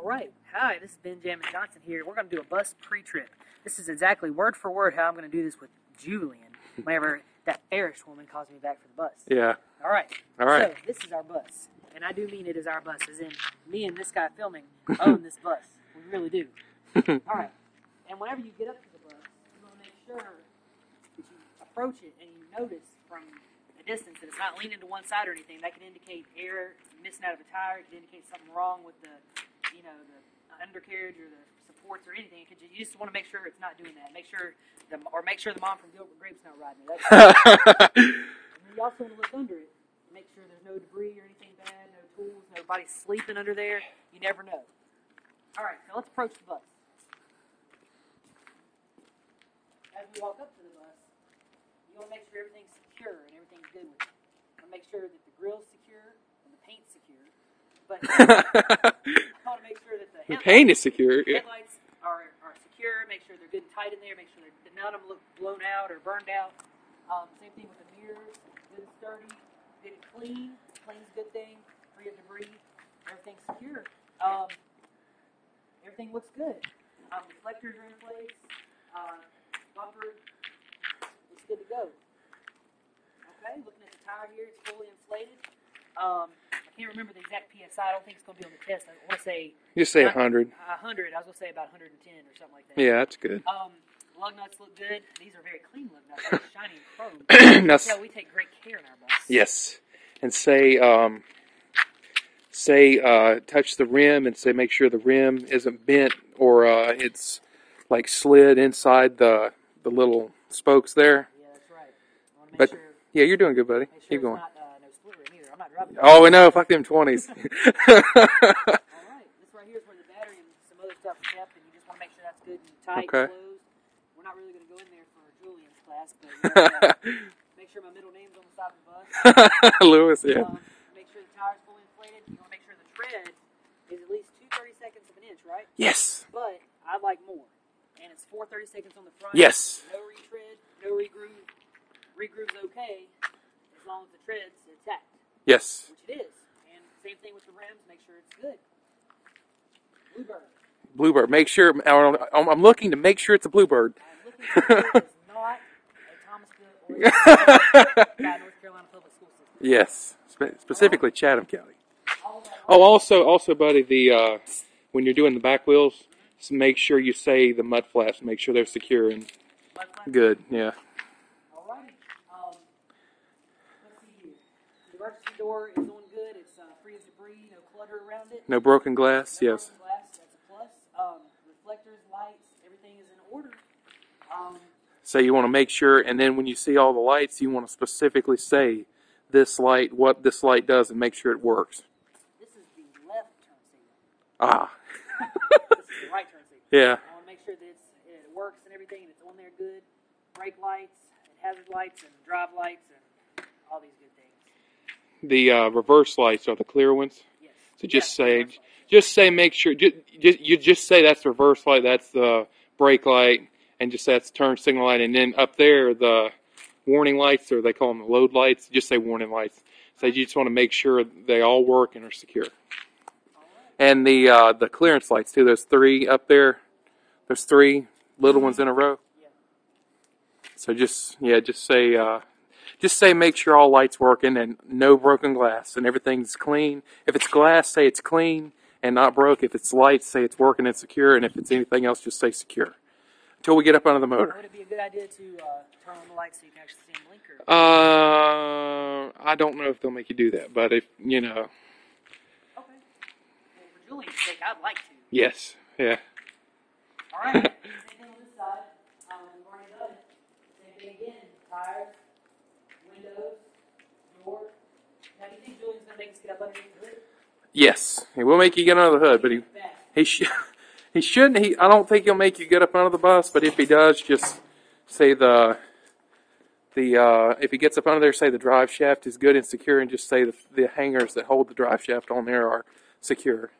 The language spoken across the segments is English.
All right. Hi, this is Benjamin Johnson here. We're going to do a bus pre-trip. This is exactly word for word how I'm going to do this with Julian whenever that Irish woman calls me back for the bus. Yeah. All right. All right. So, this is our bus. And I do mean it is our bus, as in me and this guy filming own this bus. We really do. All right. And whenever you get up to the bus, you want to make sure that you approach it and you notice from a distance that it's not leaning to one side or anything. That could indicate air missing out of a tire. It could indicate something wrong with the undercarriage or the supports or anything. You just want to make sure it's not doing that. Make sure the mom from Gilbert Grape's not riding it. And then you also want to look under it. Make sure there's no debris or anything bad, no tools, nobody sleeping under there. You never know. All right, so let's approach the bus. As we walk up to the bus, you want to make sure everything's secure and everything's good with it. You want to make sure that the grill's secure and the paint's secure. But you want to make sure that the paint is secure. Headlights are secure. Make sure they're good and tight in there. Make sure that none of them look blown out or burned out. Same thing with the mirrors. Good and sturdy. Good and clean. Clean's a good thing. Free of debris. Everything's secure. Everything looks good. Reflectors are in place. Bumper looks good to go. Okay, looking at the tire here, it's fully inflated. I can't remember the exact PSI. I don't think it's going to be on the test. I want to say... You say 100. 100. I was going to say about 110 or something like that. Yeah, that's good. Lug nuts look good. These are very clean lug nuts. They're shiny and chrome. Yeah, we take great care in our bus. Yes. And say touch the rim and say make sure the rim isn't bent or it's like slid inside the little spokes there. Yeah, that's right. I want to make sure... Yeah, you're doing good, buddy. Make sure Keep going. Not, no split rim either. I'm not driving. Oh, no, fuck them 20s. All right, this right here is where the battery and some other stuff is kept, and you just want to make sure that's good and tight and closed. We're not really going to go in there for Julian's class, but make sure my middle name's on the side of the bus. Lewis, yeah. Make sure the tire's fully inflated. You want to make sure the tread is at least 2/32 of an inch, right? Yes. But I'd like more. And it's 4/32 on the front. Yes. No retread, no regroove. Regroove's okay as long as the tread's intact. Yes. Which it is. And same thing with the rims. Make sure it's good. Bluebird. Bluebird. Make sure. I'm looking to make sure it's a Bluebird. I'm looking for it is not a Thomasville or a North Carolina Public School System. Yes. Specifically Chatham County. Oh, also, buddy, the when you're doing the back wheels, just make sure you say the mud flaps. Make sure they're secure and good. Yeah. The emergency door is on good. It's free of debris, no clutter around it. No broken glass, no yes. Broken glass, that's a plus. Reflectors, lights, everything is in order. So you want to make sure, and then when you see all the lights, you want to specifically say this light, what this light does, and make sure it works. This is the left turn signal. Ah. This is the right turn signal. Yeah. I want to make sure that it works and everything, and it's on there good. Brake lights, and hazard lights, and drive lights, and all these good things. The reverse lights are the clear ones. Yes. So just say, make sure. You just say that's the reverse light, that's the brake light, and just say that's the turn signal light. And then up there, the warning lights, or they call them the load lights. Just say warning lights. So you just want to make sure they all work and are secure. All right. And the clearance lights too. There's 3 up there. There's 3 little ones in a row. Yeah. So just say make sure all lights working and no broken glass and everything's clean. If it's glass, say it's clean and not broke. If it's lights, say it's working and secure. And if it's anything else, just say secure. Until we get up under the motor. Would it be a good idea to turn on the lights so you can actually see them blink? I don't know if they'll make you do that, but if you know. Okay. Well, for Julian's sake, I'd like to. Yes. Yeah. All right. Same thing on this side. We've already done it. Same thing again. Tires, windows, door. Now, do you think Julian's going to make us get up underneath the hood? Yes. He will make you get under the hood, but he shouldn't. I don't think he'll make you get up under the bus, but if he does, just say if he gets up under there, say the drive shaft is good and secure, and just say the hangers that hold the drive shaft on there are secure.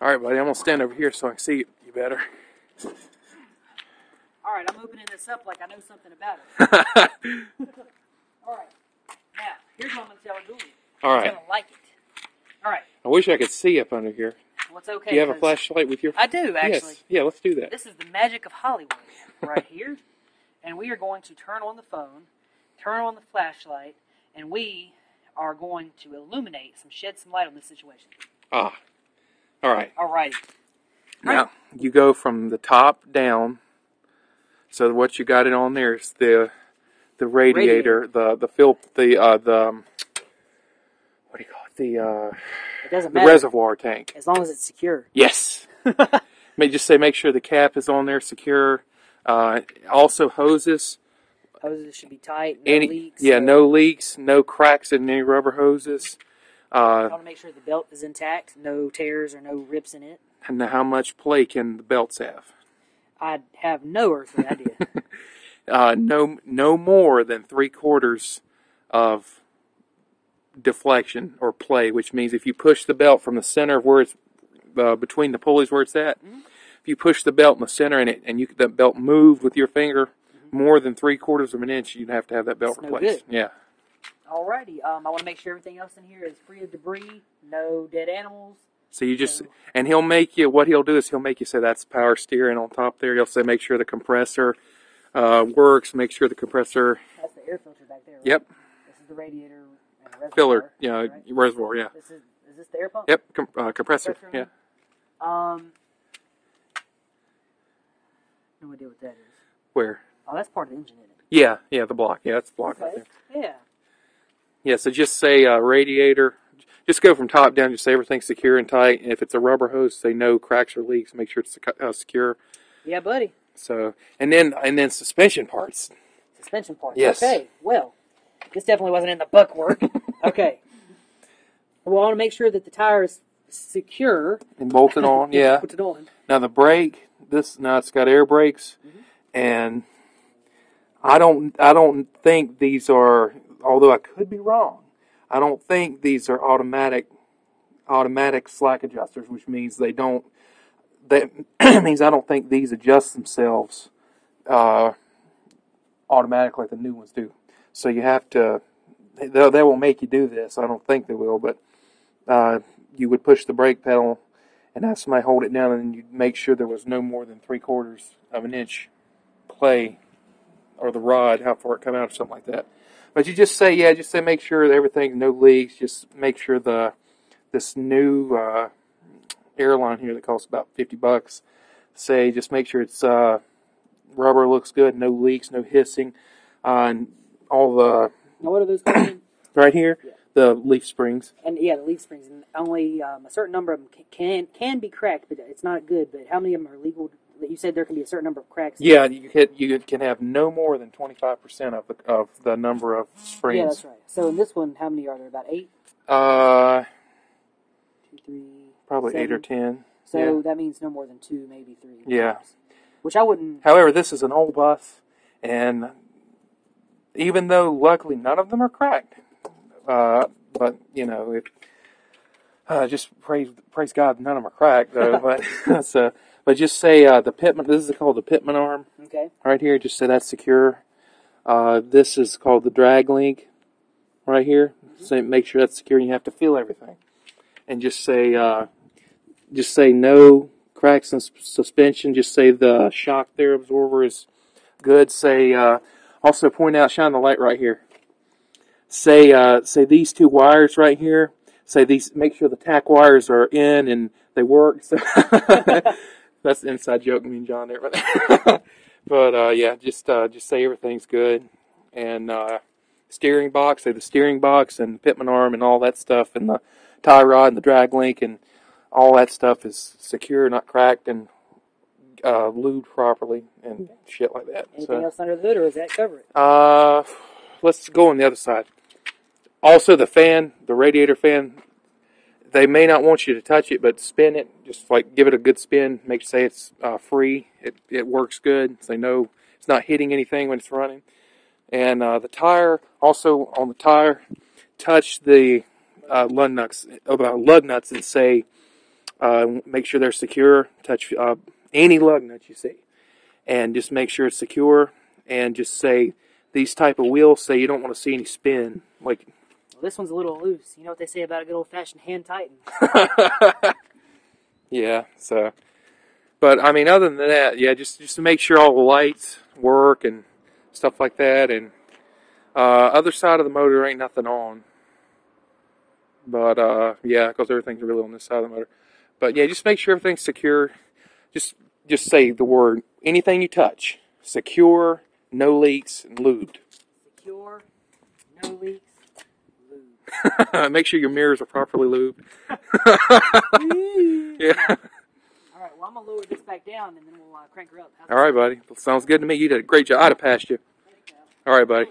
All right, buddy, I'm going to stand over here so I can see you better. All right, I'm opening this up like I know something about it. All right. Now, here's what I'm going to tell Julian. All right. He's going to like it. All right. I wish I could see up under here. Well, it's okay. Do you have a 'cause flashlight with your? I do, actually. Yes. Yeah, let's do that. This is the magic of Hollywood right here. And we are going to turn on the phone, turn on the flashlight, and we are going to illuminate, shed some light on this situation. Ah. All right. Alrighty. Now, you go from the top down. So what you got it on there is the radiator, the what do you call it? It doesn't The matter. reservoir tank. As long as it's secure. Yes. Make sure the cap is on there secure. Also hoses. Hoses should be tight. No leaks. Yeah, no leaks, no cracks in any rubber hoses. I want to make sure the belt is intact, no tears or no rips in it. And how much play can the belts have? I have no earthly idea. No more than 3/4 of deflection or play, which means if you push the belt from the center of where it's between the pulleys where it's at, if you push the belt in the center and the belt moved with your finger more than 3/4 of an inch, you'd have to have that belt That's no replaced. good. Yeah. Alrighty. I want to make sure everything else in here is free of debris, no dead animals. So you just, and what he'll do is he'll make you say that's power steering on top there. He'll say make sure the compressor works, make sure the compressor. That's the air filter back there, right? Yep. This is the radiator and reservoir. Filler, yeah, right? reservoir, yeah. Is this the air pump? Yep, compressor, yeah. No idea what that is. Where? Oh, that's part of the engine, isn't it? Yeah, the block. Yeah, that's the block right Okay. there. Yeah. Yeah, so just say radiator. Just go from top down. Just say everything's secure and tight. And if it's a rubber hose, say no cracks or leaks. Make sure it's secure. Yeah, buddy. So and then suspension parts. Suspension parts. Yes. Okay. Well, this definitely wasn't in the book work. Okay. Well, I want to make sure that the tire is secure. And bolted on. Yeah. Put it on. Now the brake. Now it's got air brakes, and I don't think these are. Although I could be wrong, I don't think these are automatic slack adjusters, which means they don't. That means I don't think these adjust themselves automatically like the new ones do. So you have to. They will make you do this. I don't think they will, but you would push the brake pedal and have somebody hold it down, and you'd make sure there was no more than 3/4 of an inch play, or the rod, how far it come out, or something like that. But you just say, make sure that everything, no leaks. Just make sure this new airline here that costs about $50. Just make sure it's rubber looks good, no leaks, no hissing, and all the. Now, what are those called? Right here, Yeah. the leaf springs. And yeah, the leaf springs. And only a certain number of them can be cracked, but it's not good. But how many of them are legal? You said there can be a certain number of cracks. Yeah, you can have no more than 25% of the number of springs. Yeah, that's right. So in this one, how many are there? About 8? 2, 3, Probably 7. 8 or 10. So yeah. that means no more than 2, maybe 3. Yeah. Which I wouldn't. However, this is an old bus, and even though luckily none of them are cracked, but just praise God none of them are cracked though. But just say the pitman. This is called the pitman arm. Okay. Right here, just say that's secure. This is called the drag link. Right here, so make sure that's secure. You have to feel everything, and just say no cracks in suspension. Just say the shock there absorber is good. Say also point out, shine the light right here. Say these 2 wires right here. Say these. Make sure the tack wires are in and they work. So that's the inside joke, me and John there. But yeah, just say everything's good, and steering box. Say the steering box and pitman arm and all that stuff, and the tie rod and the drag link and all that stuff is secure, not cracked, and lubed properly and shit like that. Anything else under the hood, or does that cover it? Let's go on the other side. Also, the fan, the radiator fan, they may not want you to touch it, but spin it. Just like give it a good spin. Make sure it's free. It works good. So they know it's not hitting anything when it's running. And the tire, also on the tire, touch the lug nuts and say, make sure they're secure. Touch any lug nuts you see, and just make sure it's secure. And just say these type of wheels. Say you don't want to see any spin. Like Well, this one's a little loose. You know what they say about a good old-fashioned hand tighten? Yeah. So, but I mean, other than that, yeah, just to make sure all the lights work and stuff like that, and other side of the motor ain't nothing on. But yeah, because everything's really on this side of the motor. But yeah, just make sure everything's secure. Just say the word, anything you touch, secure, no leaks, and lubed. Secure, no leaks, lube. Make sure your mirrors are properly lubed. Yeah. All right, well, I'm going to lower this back down, and then we'll crank her up. All right, buddy. Sounds good to me. You did a great job. I'd have passed you. All right, buddy.